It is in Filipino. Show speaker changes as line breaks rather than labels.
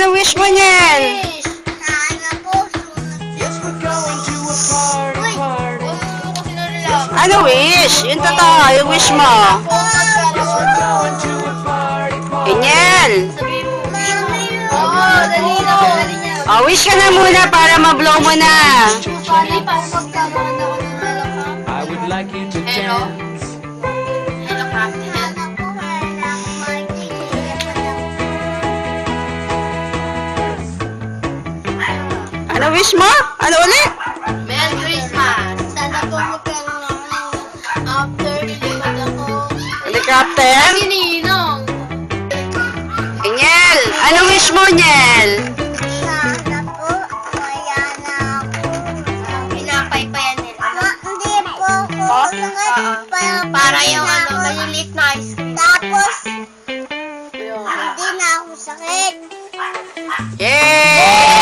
Ano wish mo niyan?
Sana po.
Ano wish? Yung totoo, yung wish mo. Inyel.
Dali na.
Oh, wish ka na muna para ma-blow mo na.
I would like you to dance.
Ano wish mo? Ano ulit?
Merry Christmas! Sana po magkaroon after nilipat ako.
Helicopter?
Sininong?
Inyel, ano wish mo, Nyel?
Sana po kaya na ako. Pinapaypayan nila. Hindi po ako. Para yung ano, malilit na ice cream. Tapos, hindi na ako sakit.
Yay!